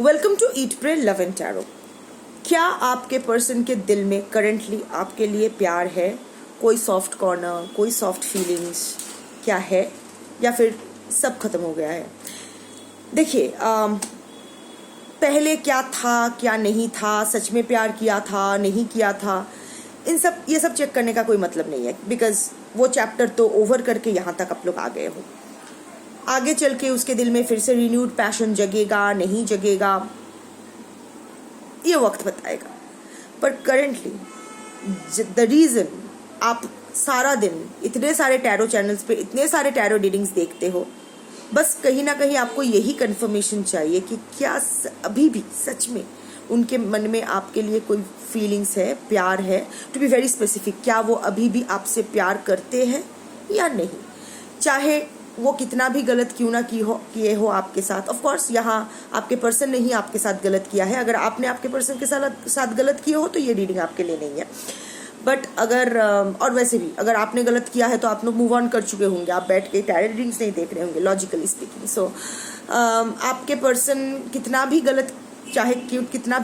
Welcome to eat pray love and tarot. क्या आपके person के दिल में करंटली आपके लिए प्यार है? कोई सॉफ्ट कॉर्नर, कोई सॉफ्ट फीलिंग्स क्या है, या फिर सब खत्म हो गया है? देखिए, पहले क्या था, क्या नहीं था, सच में प्यार किया था, नहीं किया था, ये सब चेक करने का कोई मतलब नहीं है, बिकॉज वो चैप्टर तो ओवर करके यहाँ तक आप लोग आ गए हो। आगे चल के उसके दिल में फिर से रिन्यूड पैशन जगेगा, नहीं जगेगा, ये वक्त बताएगा। पर करंटली द रीज़न आप सारा दिन इतने सारे टैरो चैनल्स पे इतने सारे टैरो रीडिंग्स देखते हो, बस कहीं ना कहीं आपको यही कंफर्मेशन चाहिए कि क्या अभी भी सच में उनके मन में आपके लिए कोई फीलिंग्स है, प्यार है। टू बी वेरी स्पेसिफिक, क्या वो अभी भी आपसे प्यार करते हैं या नहीं, चाहे वो कितना भी गलत क्यों ना किए हो आपके साथ। ऑफ कोर्स यहाँ आपके पर्सन ने ही आपके साथ गलत किया है। अगर आपने आपके पर्सन के साथ गलत किए हो तो ये रीडिंग आपके लिए नहीं है। बट अगर और वैसे भी अगर आपने गलत किया है तो आप लोग मूव ऑन कर चुके होंगे, आप बैठ के टैरो रीडिंग्स नहीं देख रहे होंगे, लॉजिकली स्पीकिंग। सो आपके पर्सन कितना भी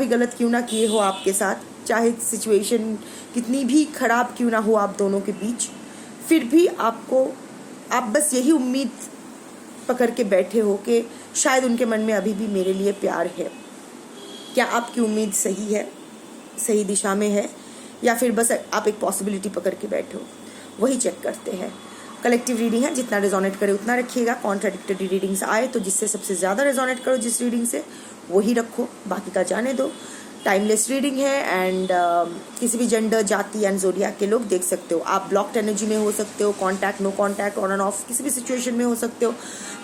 गलत क्यों ना किए हो आपके साथ, चाहे सिचुएशन कितनी भी खराब क्यों ना हो आप दोनों के बीच, फिर भी आप बस यही उम्मीद पकड़ के बैठे हो कि शायद उनके मन में अभी भी मेरे लिए प्यार है। क्या आपकी उम्मीद सही है, सही दिशा में है, या फिर बस आप एक पॉसिबिलिटी पकड़ के बैठे हो? वही चेक करते हैं। कलेक्टिव रीडिंग है, जितना रेजोनेट करे उतना रखिएगा। कॉन्ट्राडिक्टरी रीडिंग्स आए तो जिससे सबसे ज़्यादा रेजोनेट करो जिस रीडिंग से, वही रखो, बाकी का जाने दो। टाइमलेस रीडिंग है एंड किसी भी जेंडर, जाति एंड ज़ोडिएक के लोग देख सकते हो। आप ब्लॉक्ड एनर्जी में हो सकते हो, contact, no contact, on and off, किसी भी सिचुएशन में हो सकते हो।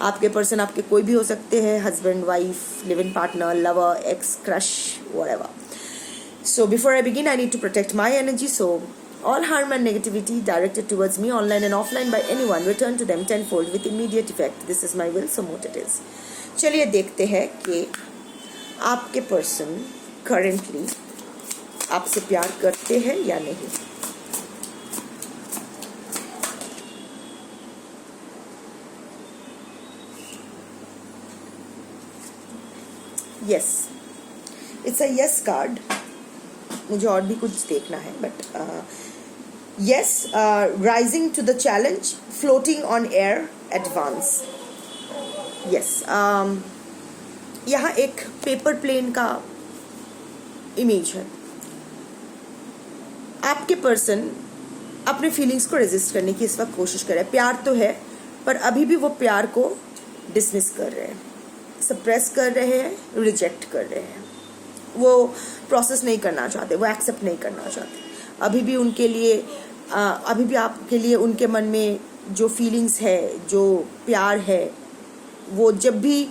आपके पर्सन आपके कोई भी हो सकते हैं, husband, wife, live in partner, lover, x, crush, whatever. So before I begin, I need to protect my energy. So all harm and negativity directed towards me, online and offline, by anyone, return to them tenfold with immediate effect. This is my will, so mote it is. चलिए देखते हैं कि आपके person currently आपसे प्यार करते हैं या नहीं। Yes, it's a yes card. मुझे और भी कुछ देखना है, but yes, rising to the challenge, floating on air, advance. Yes, यहाँ एक पेपर प्लेन का इमेज है। आपके पर्सन अपने फीलिंग्स को रेजिस्ट करने की इस वक्त कोशिश कर रहे हैं। प्यार तो है, पर अभी भी वो प्यार को डिसमिस कर रहे हैं, सप्रेस कर रहे हैं, रिजेक्ट कर रहे हैं। वो प्रोसेस नहीं करना चाहते, वो एक्सेप्ट नहीं करना चाहते। अभी भी आपके लिए उनके मन में जो फीलिंग्स है, जो प्यार है, वो जब भी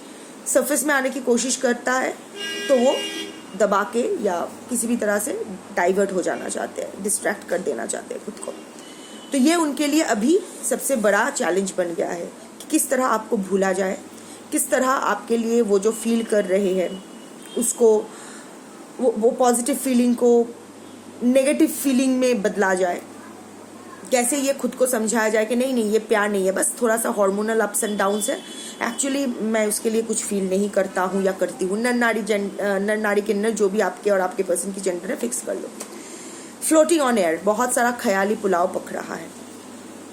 सरफेस में आने की कोशिश करता है तो वो दबा के या किसी भी तरह से डाइवर्ट हो जाना चाहते हैं, डिस्ट्रैक्ट कर देना चाहते हैं खुद को। तो ये उनके लिए अभी सबसे बड़ा चैलेंज बन गया है कि किस तरह आपको भूला जाए, किस तरह आपके लिए वो जो फील कर रहे हैं उसको, वो पॉजिटिव फीलिंग को नेगेटिव फीलिंग में बदला जाए। कैसे ये खुद को समझाया जाए कि नहीं ये प्यार नहीं है, बस थोड़ा सा हार्मोनल अप्स एंड डाउन्स है, एक्चुअली मैं उसके लिए कुछ फील नहीं करता हूँ या करती हूँ। नर नारी किन्नर जो भी आपके और आपके पर्सन की जेंडर है, फिक्स कर लो। फ्लोटिंग ऑन एयर, बहुत सारा ख्याली पुलाव पक रहा है।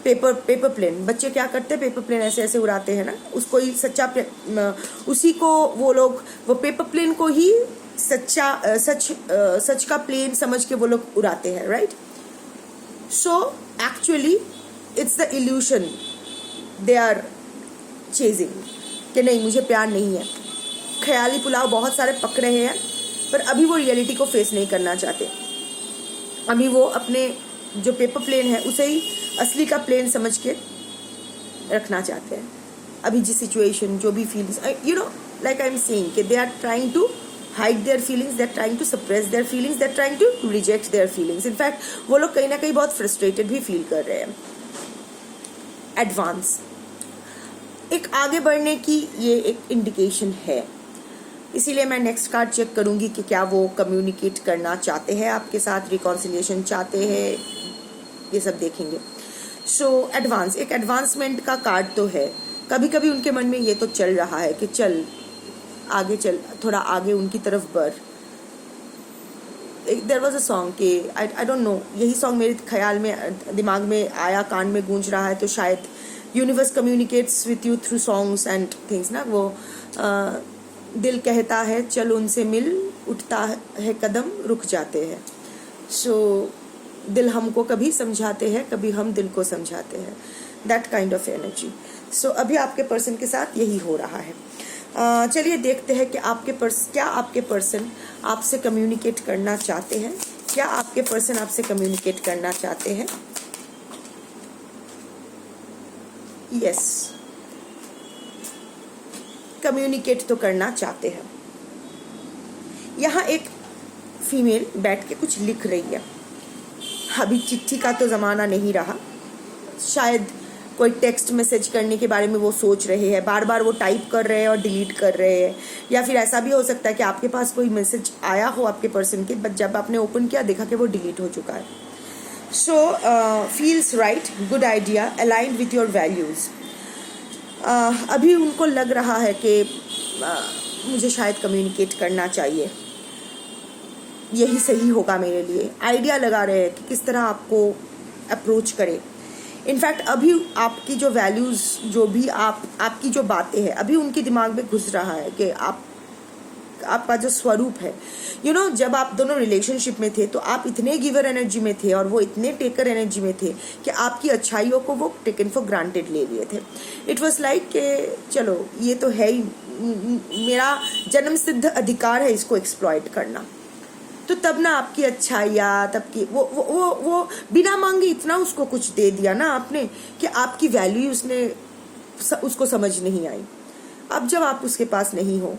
पेपर प्लेन, बच्चे क्या करते हैं, पेपर प्लेन ऐसे ऐसे उड़ाते हैं ना, उसको ही उसी को वो पेपर प्लेन को ही सच का प्लेन समझ के वो लोग उड़ाते हैं, right? So actually it's the illusion they are chasing कि नहीं मुझे प्यार नहीं है। ख्याली पुलाव बहुत सारे पक रहे हैं, पर अभी वो रियलिटी को फेस नहीं करना चाहते। अभी वो अपने जो पेपर प्लेन है उसे ही असली का प्लेन समझ के रखना चाहते हैं। अभी जिस सिचुएशन, जो भी फीलिंग्स, like I'm saying कि they are trying to hide their feelings, they're trying to suppress their feelings, they're trying to reject their feelings. In fact, वो लोग कहीं ना कहीं बहुत frustrated भी फील कर रहे हैं। एडवांस, एक आगे बढ़ने की ये एक इंडिकेशन है, इसीलिए मैं नेक्स्ट कार्ड चेक करूंगी कि क्या वो कम्युनिकेट करना चाहते हैं आपके साथ, रिकॉन्सिलिएशन चाहते हैं, ये सब देखेंगे। सो एडवांस, एक एडवांसमेंट का कार्ड तो है। कभी कभी उनके मन में ये तो चल रहा है कि चल आगे चल, थोड़ा आगे उनकी तरफ बढ़। देयर वॉज अ सॉन्ग के आई डोंट नो, यही सॉन्ग मेरे ख्याल में दिमाग में आया, कान में गूंज रहा है, तो शायद universe communicates with you through songs and things ना। वो दिल कहता है चल उनसे मिल, उठता है कदम रुक जाते हैं। सो दिल हमको कभी समझाते हैं, कभी हम दिल को समझाते हैं, दैट काइंड ऑफ एनर्जी। सो अभी आपके पर्सन के साथ यही हो रहा है। चलिए देखते हैं कि क्या आपके पर्सन आपसे कम्युनिकेट करना चाहते हैं, क्या आपके पर्सन आपसे कम्युनिकेट करना चाहते हैं। यस, कम्युनिकेट तो करना चाहते हैं। यहाँ एक फीमेल बैठ के कुछ लिख रही है। अभी चिट्ठी का तो ज़माना नहीं रहा, शायद कोई टेक्स्ट मैसेज करने के बारे में वो सोच रहे हैं, बार बार वो टाइप कर रहे हैं और डिलीट कर रहे हैं। या फिर ऐसा भी हो सकता है कि आपके पास कोई मैसेज आया हो आपके पर्सन के, बट जब आपने ओपन किया देखा कि वो डिलीट हो चुका है। So feels right, good idea, aligned with your values. अभी उनको लग रहा है कि मुझे शायद कम्युनिकेट करना चाहिए, यही सही होगा मेरे लिए। आइडिया लगा रहे हैं कि किस तरह आपको अप्रोच करें। इनफैक्ट अभी आपकी जो वैल्यूज़, जो भी आपकी जो बातें हैं, अभी उनके दिमाग में घुस रहा है कि आपका जो स्वरूप है, जब आप दोनों रिलेशनशिप में थे तो आप इतने गिवर एनर्जी में थे और वो इतने टेकर एनर्जी में थे कि आपकी अच्छाइयों को वो टेकन फॉर ग्रांटेड ले लिए थे। इट वॉज लाइक कि चलो ये तो है ही, मेरा जन्म सिद्ध अधिकार है इसको एक्सप्लॉइट करना। तो तब ना आपकी अच्छाइयाँ, तब की वो बिना मांगे इतना उसको कुछ दे दिया ना आपने कि आपकी वैल्यू उसको समझ नहीं आई। अब जब आप उसके पास नहीं हो,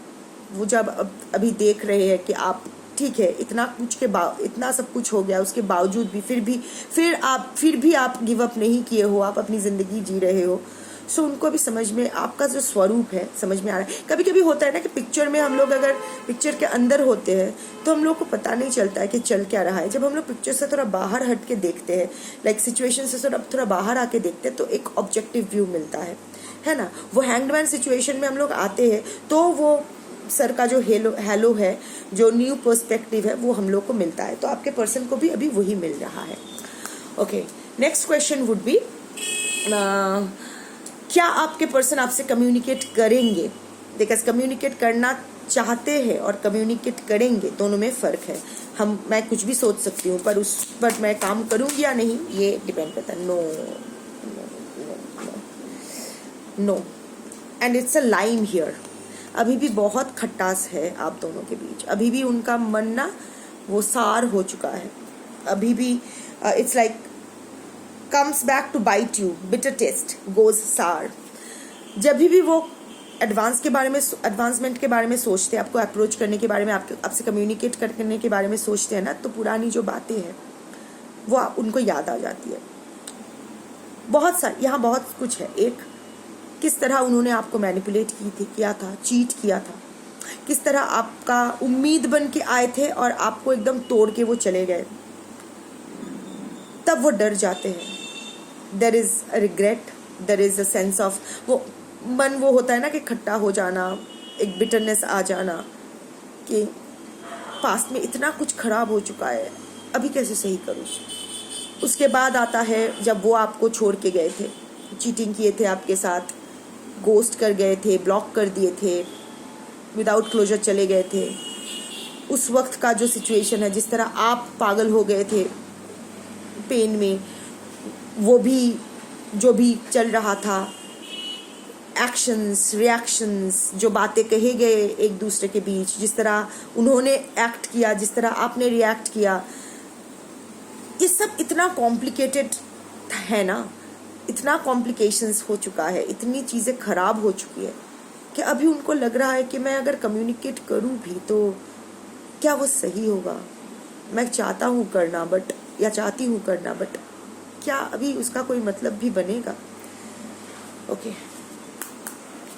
वो जब अभी देख रहे हैं कि आप ठीक है, इतना सब कुछ हो गया, उसके बावजूद भी फिर भी आप गिव अप नहीं किए हो, आप अपनी ज़िंदगी जी रहे हो। सो उनको भी समझ में आपका जो स्वरूप है समझ में आ रहा है। कभी कभी होता है ना कि पिक्चर में हम लोग अगर पिक्चर के अंदर होते हैं तो हम लोग को पता नहीं चलता है कि चल क्या रहा है। जब हम लोग पिक्चर से थोड़ा बाहर हट के देखते हैं, लाइक सिचुएशन से थोड़ा बाहर आके देखते हैं, तो एक ऑब्जेक्टिव व्यू मिलता है ना। वो हैंगमैन सिचुएशन में हम लोग आते हैं तो वो सर का जो हेलो है, जो न्यू पर्सपेक्टिव है, वो हम लोग को मिलता है। तो आपके पर्सन को भी अभी वही मिल रहा है। Okay, next question would be, क्या आपके पर्सन आपसे कम्युनिकेट करेंगे। देखिए, कम्युनिकेट करना चाहते हैं और कम्युनिकेट करेंगे, दोनों में फ़र्क है। मैं कुछ भी सोच सकती हूँ, पर उस पर मैं काम करूँगी या नहीं ये डिपेंड करता है। No and it's a line here. अभी भी बहुत खटास है आप दोनों के बीच, अभी भी उनका मन ना वो सार हो चुका है। अभी भी it's like comes back to bite you, bitter taste goes sour। जब भी वो एडवांसमेंट के बारे में सोचते हैं, आपको अप्रोच करने के बारे में, आपसे कम्युनिकेट करने के बारे में सोचते हैं ना, तो पुरानी जो बातें हैं वो उनको याद आ जाती है। यहाँ बहुत कुछ है। एक, किस तरह उन्होंने आपको मैनिपुलेट किया था, चीट किया था, किस तरह आपका उम्मीद बन के आए थे और आपको एकदम तोड़ के वो चले गए। तब वो डर जाते हैं। There is a regret, there is a sense of, वो होता है ना कि खट्टा हो जाना, एक बिटरनेस आ जाना कि पास्ट में इतना कुछ खराब हो चुका है, अभी कैसे सही करूँ। उसके बाद आता है जब वो आपको छोड़ के गए थे, चीटिंग किए थे आपके साथ, गोस्ट कर गए थे, ब्लॉक कर दिए थे, विदाउट क्लोजर चले गए थे। उस वक्त का जो सिचुएशन है, जिस तरह आप पागल हो गए थे पेन में, वो भी जो भी चल रहा था, एक्शंस, रिएक्शंस, जो बातें कहे गए एक दूसरे के बीच, जिस तरह उन्होंने एक्ट किया, जिस तरह आपने रिएक्ट किया, ये सब इतना कॉम्प्लिकेटेड है ना, इतना कॉम्प्लिकेशंस हो चुका है, इतनी चीज़ें खराब हो चुकी है कि अभी उनको लग रहा है कि मैं अगर कम्युनिकेट करूं भी तो क्या वो सही होगा। मैं चाहता हूं करना चाहती हूं करना, बट क्या अभी उसका कोई मतलब भी बनेगा। ओके,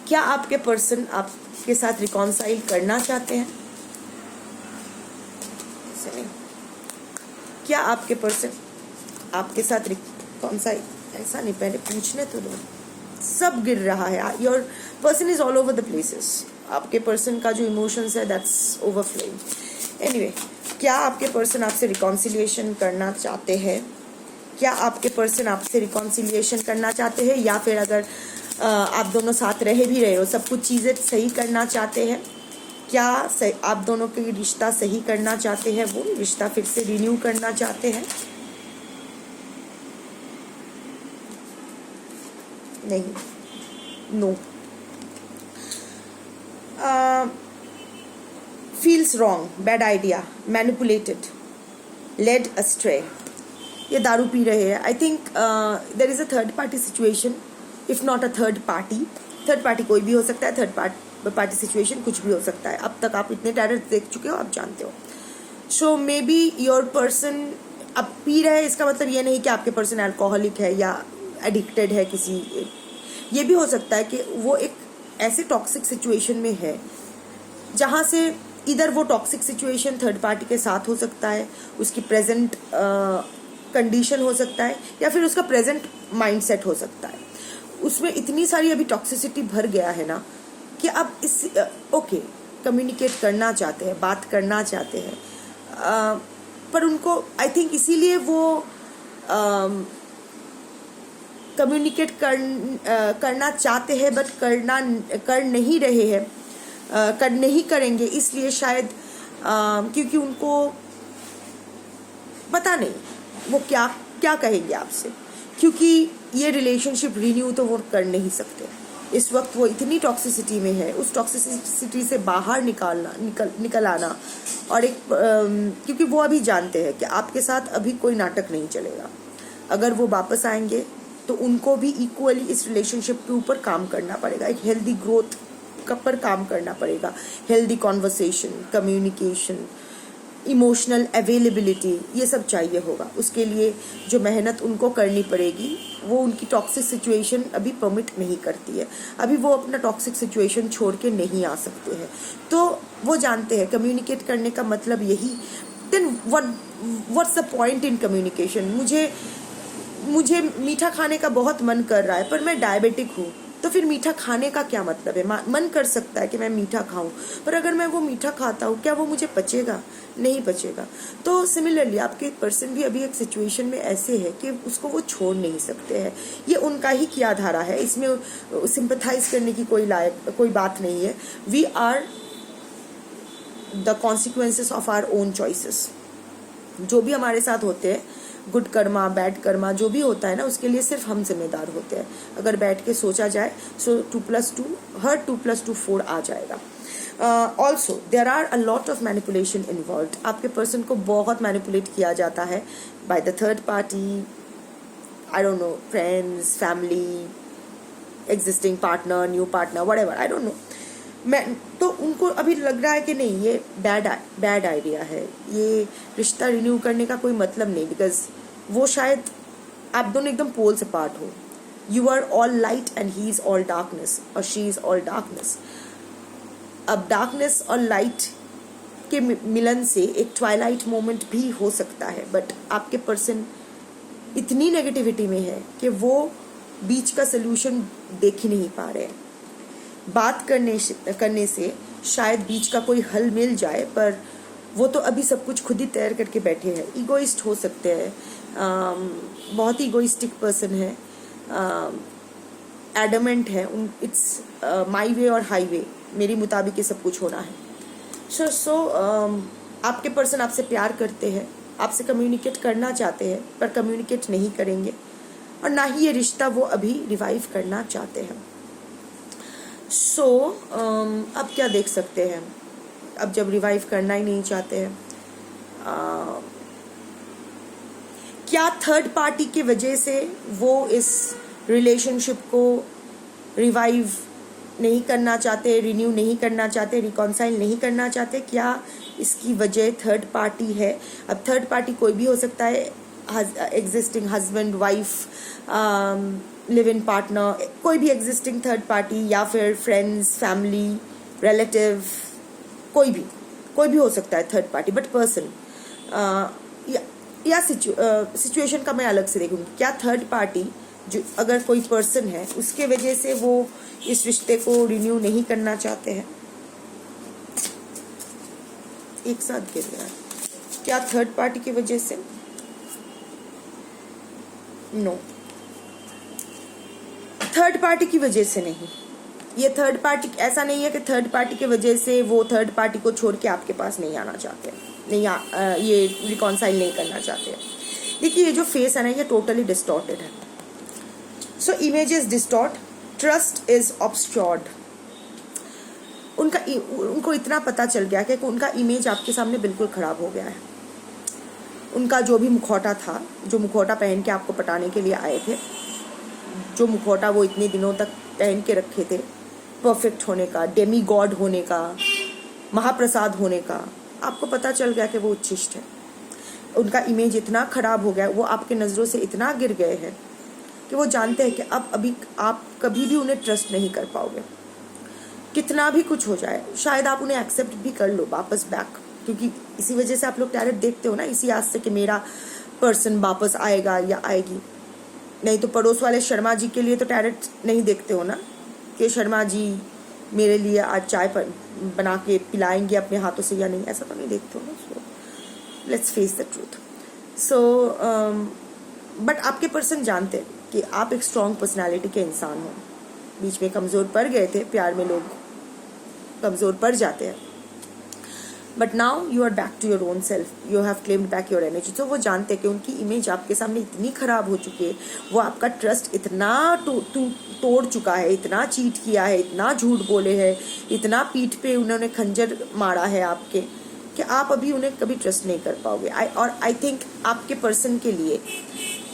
क्या आपके पर्सन आपके साथ रिकॉन्साइल करना चाहते हैं? क्या आपके पर्सन आपके साथ रिकॉन्साइल, ऐसा नहीं, पहले पूछने तो दो। सब गिर रहा है, your person is all over the places. आपके पर्सन का जो इमोशंस है दैट्स ओवरफ्लोइंग। एनीवे, क्या आपके पर्सन आपसे रिकॉन्सिलिएशन करना चाहते हैं? क्या आपके पर्सन आपसे रिकॉन्सिलिएशन करना चाहते हैं, या फिर अगर आप दोनों साथ रह भी रहे हो, सब कुछ चीज़ें सही करना चाहते हैं? क्या आप दोनों के रिश्ता सही करना चाहते हैं, वो रिश्ता फिर से रिन्यू करना चाहते हैं? नहीं, no. feels wrong, bad idea, manipulated, led astray. ये दारू पी रहे हैं। I think there is a third party situation, if not a third party कोई भी हो सकता है, थर्ड पार्टी सिचुएशन कुछ भी हो सकता है। अब तक आप इतने टैरर देख चुके हो, आप जानते हो। सो मे बी योर पर्सन अब पी रहे हैं, इसका मतलब ये नहीं कि आपके पर्सन अल्कोहलिक है या एडिक्टेड है किसी, ये भी हो सकता है कि वो एक ऐसे टॉक्सिक सिचुएशन में है जहाँ से इधर वो टॉक्सिक सिचुएशन थर्ड पार्टी के साथ हो सकता है, उसकी प्रेजेंट कंडीशन हो सकता है, या फिर उसका प्रेजेंट माइंडसेट हो सकता है। उसमें इतनी सारी अभी टॉक्सिसिटी भर गया है ना कि अब इस ओके कम्युनिकेट करना चाहते हैं, बात करना चाहते हैं, पर उनको आई थिंक इसीलिए वो कम्युनिकेट करना चाहते हैं बट कर नहीं रहे हैं, कर नहीं करेंगे, इसलिए शायद क्योंकि उनको पता नहीं वो क्या कहेंगे आपसे, क्योंकि ये रिलेशनशिप रिन्यू तो वो कर नहीं सकते। इस वक्त वो इतनी टॉक्सिसिटी में है, उस टॉक्सिसिटी से बाहर निकल आना, और एक क्योंकि वो अभी जानते हैं कि आपके साथ अभी कोई नाटक नहीं चलेगा। अगर वो वापस आएंगे तो उनको भी इक्वली इस रिलेशनशिप के ऊपर काम करना पड़ेगा, एक हेल्दी ग्रोथ पर काम करना पड़ेगा, healthy conversation, communication, emotional availability, ये सब चाहिए होगा। उसके लिए जो मेहनत उनको करनी पड़ेगी वो उनकी टॉक्सिक सिचुएशन अभी परमिट नहीं करती है। अभी वो अपना टॉक्सिक सिचुएशन छोड़ के नहीं आ सकते हैं, तो वो जानते हैं कम्युनिकेट करने का मतलब यही। Then what's the point in communication? मुझे मीठा खाने का बहुत मन कर रहा है पर मैं डायबिटिक हूँ, तो फिर मीठा खाने का क्या मतलब है? मन कर सकता है कि मैं मीठा खाऊं, पर अगर मैं वो मीठा खाता हूँ क्या वो मुझे पचेगा? नहीं पचेगा। तो सिमिलरली आपके पर्सन भी अभी एक सिचुएशन में ऐसे है कि उसको वो छोड़ नहीं सकते हैं। ये उनका ही किया धारा है, इसमें सिंपथाइज करने की कोई बात नहीं है। We are the consequences of our own choices. जो भी हमारे साथ होते हैं, गुड कर्मा बैड कर्मा जो भी होता है ना, उसके लिए सिर्फ हम जिम्मेदार होते हैं। अगर बैठ के सोचा जाए सो 2+2 हर 2+2 4 आ जाएगा। Also there are a lot of manipulation involve. आपके पर्सन को बहुत मैनिपुलेट किया जाता है by the third party, I don't know, friends, family, existing partner, new partner, whatever, I don't know. तो उनको अभी लग रहा है कि नहीं, ये बैड आइडिया है, ये रिश्ता रिन्यू करने का कोई मतलब नहीं, बिकॉज वो शायद आप दोनों एकदम पोल्स अपार्ट हो। You are all light and he is all darkness, और शी इज ऑल डार्कनेस। अब डार्कनेस और लाइट के मिलन से एक ट्वाइलाइट मोमेंट भी हो सकता है, बट आपके पर्सन इतनी नेगेटिविटी में है कि वो बीच का सोल्यूशन देख ही नहीं पा रहे हैं। बात करने से शायद बीच का कोई हल मिल जाए, पर वो तो अभी सब कुछ खुद ही तैयार करके बैठे हैं। ईगोइस्ट हो सकते हैं, बहुत ही ईगोइस्टिक पर्सन है, एडमेंट है, इट्स माई वे और हाईवे, मेरी मुताबिक ये सब कुछ होना है। सो आपके पर्सन आपसे प्यार करते हैं, आपसे कम्युनिकेट करना चाहते हैं, पर कम्युनिकेट नहीं करेंगे, और ना ही ये रिश्ता वो अभी रिवाइव करना चाहते हैं। अब क्या देख सकते हैं? अब जब रिवाइव करना ही नहीं चाहते हैं, क्या थर्ड पार्टी की वजह से वो इस रिलेशनशिप को रिवाइव नहीं करना चाहते, रिन्यू नहीं करना चाहते, रिकॉन्साइल नहीं करना चाहते? क्या इसकी वजह थर्ड पार्टी है? अब थर्ड पार्टी कोई भी हो सकता है, existing husband, wife, live in partner, कोई भी एग्जिस्टिंग थर्ड पार्टी, या फिर फ्रेंड्स, फैमिली, रिलेटिव, कोई भी हो सकता है थर्ड पार्टी, बट पर्सन या सिचुएशन का मैं अलग से देखूंगी। क्या थर्ड पार्टी जो अगर कोई पर्सन है उसके वजह से वो इस रिश्ते को रिन्यू नहीं करना चाहते हैं? एक साथ गिर रहा है। क्या थर्ड पार्टी की वजह से? नो, थर्ड पार्टी की वजह से नहीं। ये थर्ड पार्टी, ऐसा नहीं है कि थर्ड पार्टी की वजह से वो थर्ड पार्टी को छोड़ के आपके पास नहीं आना चाहते, ये रिकॉन्साइल नहीं करना चाहते। देखिए ये जो फेस है ना, ये टोटली डिस्टॉर्टेड है। So image is distort, trust is obscured. उनको इतना पता चल गया कि उनका इमेज आपके सामने बिल्कुल खराब हो गया है। उनका जो भी मुखौटा था, जो मुखौटा पहन के आपको पटाने के लिए आए थे, जो मुखौटा वो इतने दिनों तक पहन के रखे थे, परफेक्ट होने का, डेमी गॉड होने का, महाप्रसाद होने का, आपको पता चल गया कि वो उच्छिष्ट है। उनका इमेज इतना खराब हो गया, वो आपके नज़रों से इतना गिर गए हैं कि वो जानते हैं कि अब अभी आप कभी भी उन्हें ट्रस्ट नहीं कर पाओगे। कितना भी कुछ हो जाए, शायद आप उन्हें एक्सेप्ट भी कर लो वापस बैक, क्योंकि इसी वजह से आप लोग टैरेट देखते हो ना, इसी आस से कि मेरा पर्सन वापस आएगा या आएगी। नहीं तो पड़ोस वाले शर्मा जी के लिए तो टैरेट नहीं देखते हो ना, कि शर्मा जी मेरे लिए आज चाय बना के पिलाएंगे अपने हाथों से या नहीं, ऐसा तो नहीं देखते हो ना। So let's face the truth. So but आपके पर्सन जानते हैं कि आप एक स्ट्रॉन्ग पर्सनालिटी के इंसान हो। बीच में कमज़ोर पड़ गए थे, प्यार में लोग कमज़ोर पड़ जाते हैं, but now you are back to your own self, you have claimed back your energy. तो वो जानते हैं कि उनकी इमेज आपके सामने इतनी ख़राब हो चुकी है, वो आपका ट्रस्ट इतना तोड़ चुका है, इतना चीट किया है, इतना झूठ बोले हैं, इतना पीठ पे उन्होंने खंजर मारा है आपके, कि आप अभी उन्हें कभी ट्रस्ट नहीं कर पाओगे। आई थिंक आपके पर्सन के लिए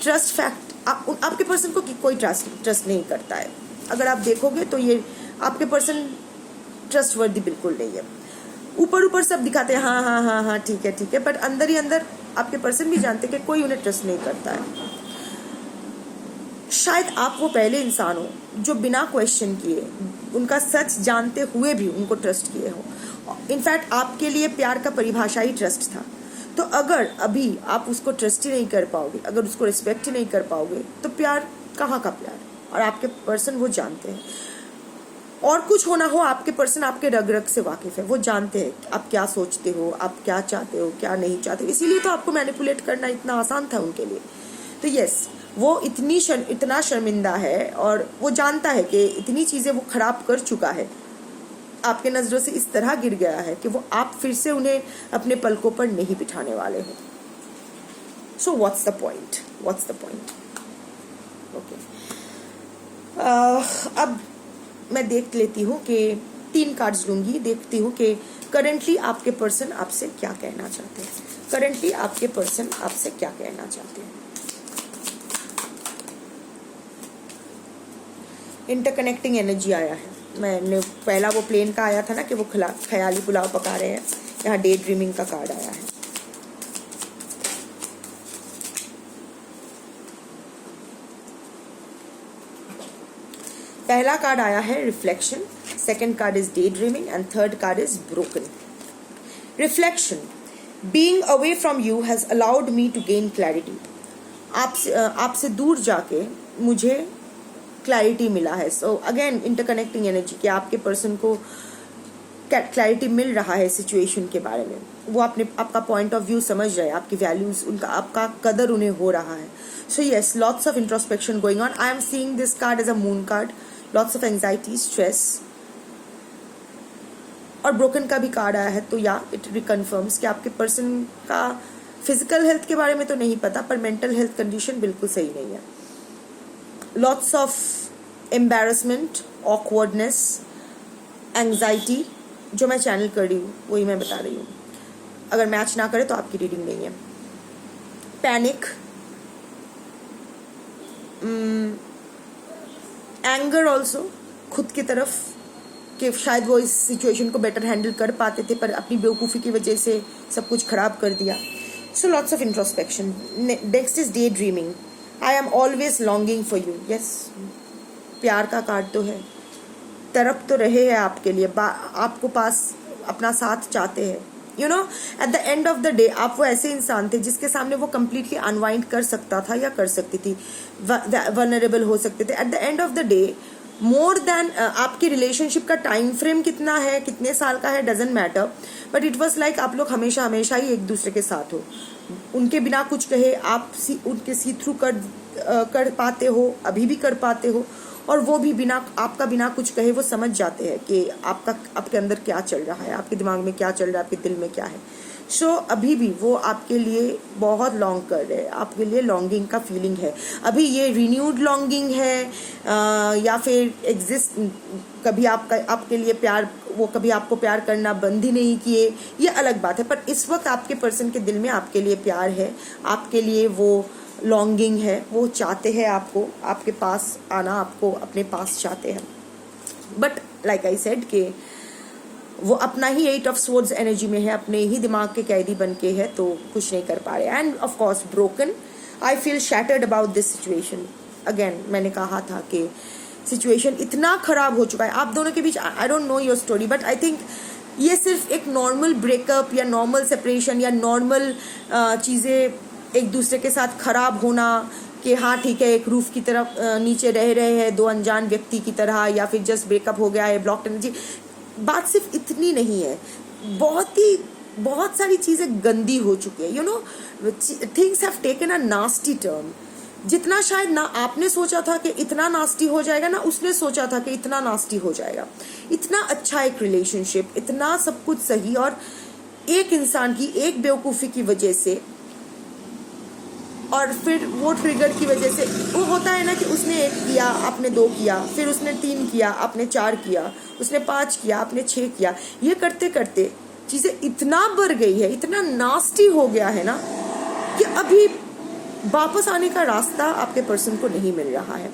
ट्रस्ट फैक्ट, आपके पर्सन को कोई ट्रस्ट नहीं करता है। अगर आप देखोगे तो ये आपके पर्सन ट्रस्ट वर्दी बिल्कुल नहीं है। ऊपर ऊपर सब दिखाते हैं हाँ हाँ हाँ हाँ ठीक है, बट अंदर ही अंदर आपके पर्सन भी जानते हैं कि कोई उन्हें ट्रस्ट नहीं करता है। शायद आप वो पहले इंसान हो जो बिना क्वेश्चन किए, उनका सच जानते हुए भी उनको ट्रस्ट किए हो। इनफैक्ट आपके लिए प्यार का परिभाषा ही ट्रस्ट था। तो अगर अभी आप उसको ट्रस्ट ही नहीं कर पाओगे, अगर उसको रिस्पेक्ट ही नहीं कर पाओगे, तो प्यार कहाँ का प्यार? और आपके पर्सन वो जानते हैं। और कुछ होना हो, आपके पर्सन आपके रग रग से वाकिफ है, वो जानते हैं आप क्या सोचते हो, आप क्या चाहते हो, क्या नहीं चाहते। इसीलिए तो आपको मैनिपुलेट करना इतना आसान था उनके लिए। तो यस, वो इतना शर्मिंदा है और वो जानता है कि इतनी चीज़ें वो खराब कर चुका है, आपके नज़रों से इस तरह गिर गया है कि वो आप फिर से उन्हें अपने पलकों पर नहीं बिठाने वाले हो। So what's the point? Okay, अब मैं देख लेती हूँ कि 3 कार्ड्स लूंगी, देखती हूँ कि करंटली आपके पर्सन आपसे क्या कहना चाहते हैं। करंटली आपके पर्सन आपसे क्या कहना चाहते हैं। इंटरकनेक्टिंग एनर्जी आया है। मैंने पहला वो प्लेन का आया था ना कि वो ख्याली पुलाव पका रहे हैं, यहाँ डे ड्रीमिंग का कार्ड आया है। पहला कार्ड आया है reflection, second card is daydreaming and third card is broken. Reflection, being away from you has allowed me to gain clarity. आपसे दूर जाके मुझे क्लैरिटी मिला है। सो अगेन इंटरकनेक्टिंग एनर्जी, कि आपके पर्सन को क्लैरिटी मिल रहा है सिचुएशन के बारे में। वो आपका पॉइंट ऑफ व्यू समझ रहे हैं, आपकी वैल्यूज, उनका आपका कदर उन्हें हो रहा है। So yes, lots of introspection going on. I am seeing this card as a moon card. Lots of anxiety, stress, और ब्रोकन का भी कार्ड आया है। तो या इट रिकन्फर्म्स कि आपके पर्सन का फिजिकल हेल्थ के बारे में तो नहीं पता, पर मेंटल हेल्थ कंडीशन बिल्कुल सही नहीं है। Lots of embarrassment, awkwardness, anxiety, जो मैं चैनल कर रही हूँ वही मैं बता रही हूँ। अगर मैच ना करे तो आपकी रीडिंग नहीं है। पैनिक, एंगर ऑल्सो, खुद की तरफ कि शायद वो इस सिचुएशन को बेटर हैंडल कर पाते थे, पर अपनी बेवकूफ़ी की वजह से सब कुछ खराब कर दिया। So lots of introspection. Next is day dreaming. I am always longing for you. Yes, प्यार का कार्ड तो है, तरफ तो रहे हैं आपके लिए, आपको पास अपना साथ चाहते हैं। You know, at the end of the day आप वो ऐसे इंसान थे जिसके सामने वो कम्प्लीटली अनवाइंड कर सकता था या कर सकती थी, वनरेबल हो सकते थे। At the end of the day more than आपके रिलेशनशिप का टाइम फ्रेम कितना है, कितने साल का है, doesn't matter, but it was like आप लोग हमेशा हमेशा ही एक दूसरे के साथ हो। उनके बिना कुछ कहे आप उनके सी थ्रू कर पाते हो, अभी भी कर पाते हो, और वो भी आपका बिना कुछ कहे वो समझ जाते हैं कि आपके अंदर क्या चल रहा है, आपके दिमाग में क्या चल रहा है, आपके दिल में क्या है। सो अभी भी वो आपके लिए बहुत लॉन्ग कर रहे हैं, आपके लिए लॉन्गिंग का फीलिंग है। अभी ये रिन्यूड लॉन्गिंग है या फिर एग्जिस्ट, कभी आपके लिए प्यार, वो कभी आपको प्यार करना बंद ही नहीं किए, ये अलग बात है। पर इस वक्त आपके पर्सन के दिल में आपके लिए प्यार है, आपके लिए वो लॉन्गिंग है, वो चाहते हैं आपको आपके पास आना, आपको अपने पास चाहते हैं। बट लाइक आई सेड कि वो अपना ही 8 ऑफ स्वॉर्ड्स एनर्जी में है, अपने ही दिमाग के कैदी बन के है, तो कुछ नहीं कर पा रहे। End of course broken, I feel shattered about this situation. Again मैंने कहा था कि सिचुएशन इतना खराब हो चुका है आप दोनों के बीच। I don't know your story, but I think ये सिर्फ एक नॉर्मल ब्रेकअप या नॉर्मल सेपरेशन या नॉर्मल चीज़ें एक दूसरे के साथ खराब होना, कि हाँ ठीक है एक रूफ की तरफ नीचे रह रहे हैं दो अनजान व्यक्ति की तरह, या फिर जस्ट ब्रेकअप हो गया है, ब्लॉक्ड एनर्जी, बात सिर्फ इतनी नहीं है। बहुत सारी चीज़ें गंदी हो चुकी है। You know, things have taken a nasty turn. जितना शायद ना आपने सोचा था कि इतना नास्टी हो जाएगा, ना उसने सोचा था कि इतना नास्टी हो जाएगा। इतना अच्छा एक रिलेशनशिप, इतना सब कुछ सही, और एक इंसान की एक बेवकूफ़ी की वजह से, और फिर वो ट्रिगर की वजह से, वो होता है ना कि उसने 1 किया आपने 2 किया, फिर उसने 3 किया आपने 4 किया, उसने 5 किया आपने 6 किया। ये करते करते चीज़ें इतना बढ़ गई है, इतना नास्टी हो गया है ना, कि अभी वापस आने का रास्ता आपके पर्सन को नहीं मिल रहा है।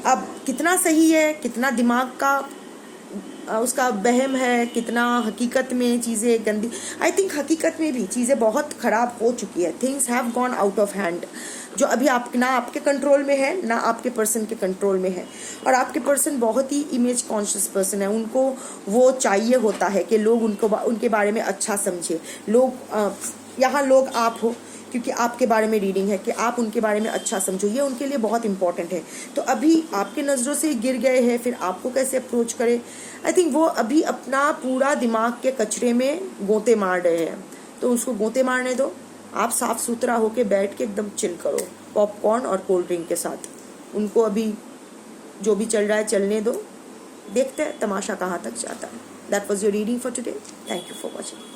अब कितना सही है, कितना दिमाग का उसका वहम है, कितना हकीकत में चीज़ें गंदी, आई थिंक हकीकत में भी चीज़ें बहुत ख़राब हो चुकी है। Things have gone out of hand, जो अभी ना आपके कंट्रोल में है ना आपके पर्सन के कंट्रोल में है। और आपके पर्सन बहुत ही इमेज कॉन्शियस पर्सन है, उनको वो चाहिए होता है कि लोग उनके बारे में अच्छा समझे। यहाँ लोग आप हो, क्योंकि आपके बारे में रीडिंग है कि आप उनके बारे में अच्छा समझो, ये उनके लिए बहुत इंपॉर्टेंट है। तो अभी आपके नज़रों से गिर गए हैं, फिर आपको कैसे अप्रोच करें। आई थिंक वो अभी अपना पूरा दिमाग के कचरे में गोते मार रहे हैं, तो उसको गोते मारने दो। आप साफ सुथरा होके बैठ के एकदम चिल करो पॉपकॉर्न और कोल्ड ड्रिंक के साथ। उनको अभी जो भी चल रहा है चलने दो, देखते हैं तमाशा कहाँ तक जाता है। That was your reading for today. Thank you for watching.